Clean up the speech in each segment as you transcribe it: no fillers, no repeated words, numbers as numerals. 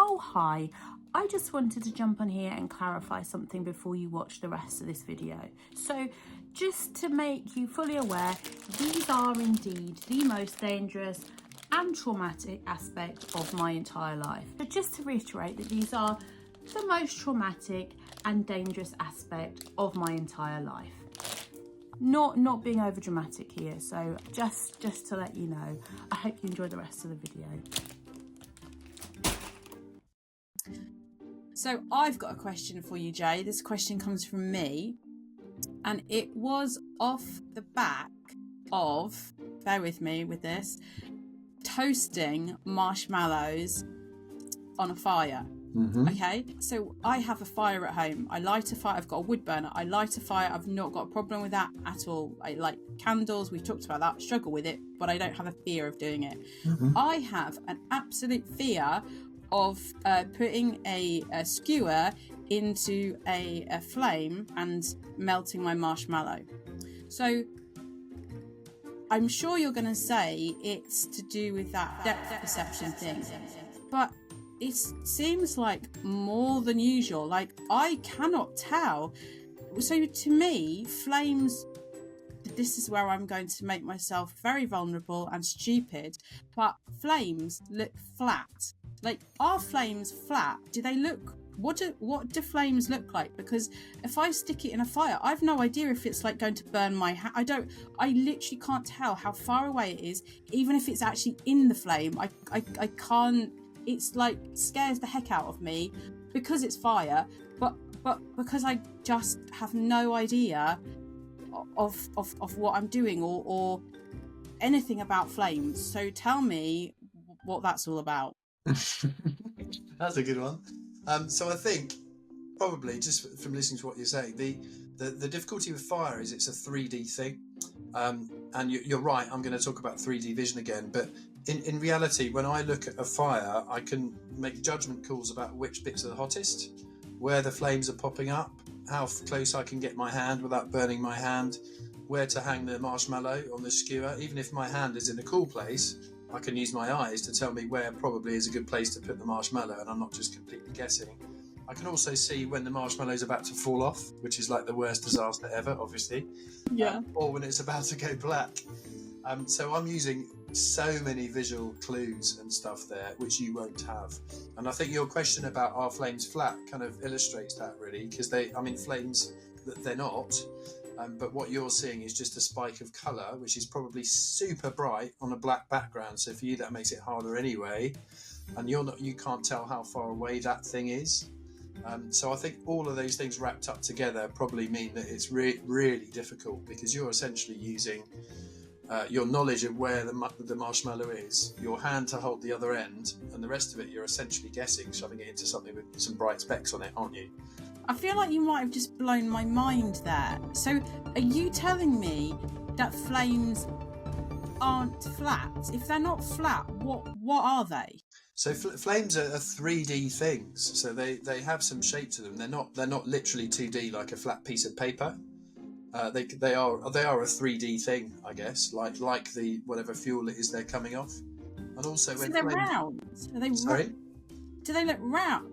Oh, hi. I just wanted to jump on here and clarify something before you watch the rest of this video. So, just to make you fully aware, these are indeed the most dangerous and traumatic aspect of my entire life. But just to reiterate that these are the most traumatic and dangerous aspect of my entire life. Not being over dramatic here, so just to let you know. I hope you enjoy the rest of the video. So I've got a question for you, Jay. This question comes from me, and it was off the back of, bear with me with this, toasting marshmallows on a fire. Okay, so I have a fire at home. I light a fire. I've got a wood burner. I light a fire. I've not got a problem with that at all. I like candles. We've talked about that. Struggle with it, but I don't have a fear of doing it. I have an absolute fear of putting a skewer into a flame and melting my marshmallow. So I'm sure you're going to say it's to do with that depth perception thing, but it seems like more than usual. Like, I cannot tell. So to me, flames, this is where I'm going to make myself very vulnerable and stupid, but flames look flat. Like, are flames flat? Do they look, what do flames look like? Because if I stick it in a fire, I've no idea if it's like going to burn my hand. I literally can't tell how far away it is, even if it's actually in the flame. I can't. It's like scares the heck out of me because it's fire, but because I just have no idea of what I'm doing or anything about flames. So tell me what that's all about. That's a good one. So I think probably just from listening to what you're saying, the difficulty with fire is it's a 3D thing. And you're right, I'm going to talk about 3D vision again, but in reality, when I look at a fire, I can make judgment calls about which bits are the hottest, where the flames are popping up, how close I can get my hand without burning my hand, where to hang the marshmallow on the skewer. Even if my hand is in a cool place, I can use my eyes to tell me where probably is a good place to put the marshmallow, and I'm not just completely guessing. I can also see when the marshmallow is about to fall off, which is like the worst disaster ever, obviously. Yeah. Or when it's about to go black. So I'm using so many visual clues and stuff there, which you won't have. And I think your question about are flames flat kind of illustrates that really, because flames, they're not. But what you're seeing is just a spike of colour, which is probably super bright on a black background. So for you, that makes it harder anyway. And you can't tell how far away that thing is. So I think all of those things wrapped up together probably mean that it's really difficult, because you're essentially using your knowledge of where the marshmallow is, your hand to hold the other end, and the rest of it you're essentially guessing, shoving it into something with some bright specks on it, aren't you? I feel like you might have just blown my mind there. So are you telling me that flames aren't flat? If they're not flat, what are they? So flames are 3D things, so they have some shape to them. They're not literally 2D like a flat piece of paper. They are a 3D thing, I guess, like the whatever fuel it is they're coming off. And also when they're round. Are they sorry? Do they look round?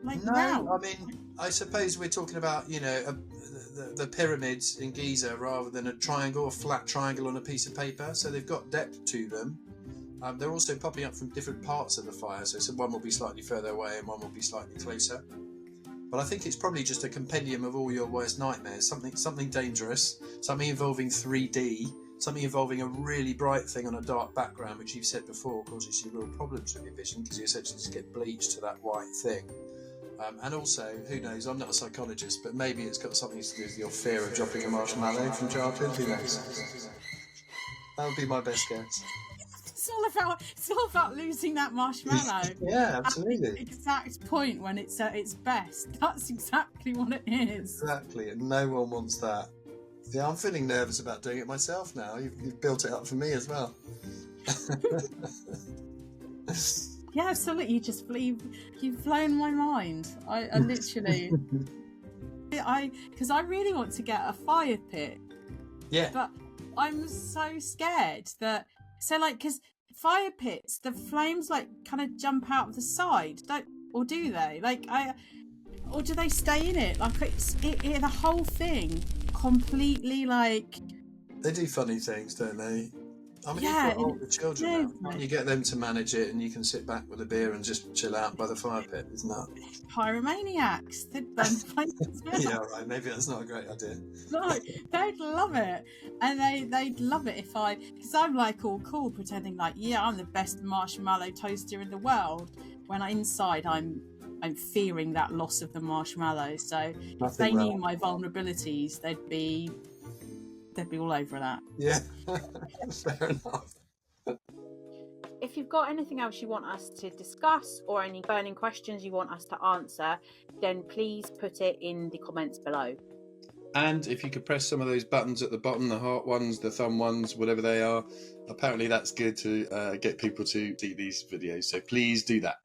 Like no, round? I mean, I suppose we're talking about, the pyramids in Giza rather than a flat triangle on a piece of paper. So they've got depth to them. They're also popping up from different parts of the fire. So one will be slightly further away and one will be slightly closer. But I think it's probably just a compendium of all your worst nightmares. Something dangerous, something involving 3D, something involving a really bright thing on a dark background, which you've said before causes you real problems with your vision, because you essentially just get bleached to that white thing. And also, who knows, I'm not a psychologist, but maybe it's got something to do with your fear of dropping a marshmallow from childhood. Who knows? That would be my best guess. It's all about losing that marshmallow. Yeah, absolutely. At the exact point when it's at its best. That's exactly what it is. Exactly, and no one wants that. Yeah, I'm feeling nervous about doing it myself now. You've built it up for me as well. Yeah, absolutely. You've blown my mind. I literally, because I really want to get a fire pit. Yeah. But I'm so scared that, because fire pits, the flames like kind of jump out of the side, or do they? Or do they stay in it? Like the whole thing completely like. They do funny things, don't they? I mean, Yeah, you've got older children yeah, now. Can't you get them to manage it, and you can sit back with a beer and just chill out by the fire pit? Isn't that? Pyromaniacs. They'd burn the place as well. Yeah, right. Maybe that's not a great idea. No, they'd love it, and they'd love it because I'm like all cool, pretending like, yeah, I'm the best marshmallow toaster in the world. When inside I'm fearing that loss of the marshmallows. So if they knew my vulnerabilities, they'd be all over that. Yeah, fair enough. If you've got anything else you want us to discuss or any burning questions you want us to answer, then please put it in the comments below. And if you could press some of those buttons at the bottom, the heart ones, the thumb ones, whatever they are, apparently that's good to get people to see these videos. So please do that.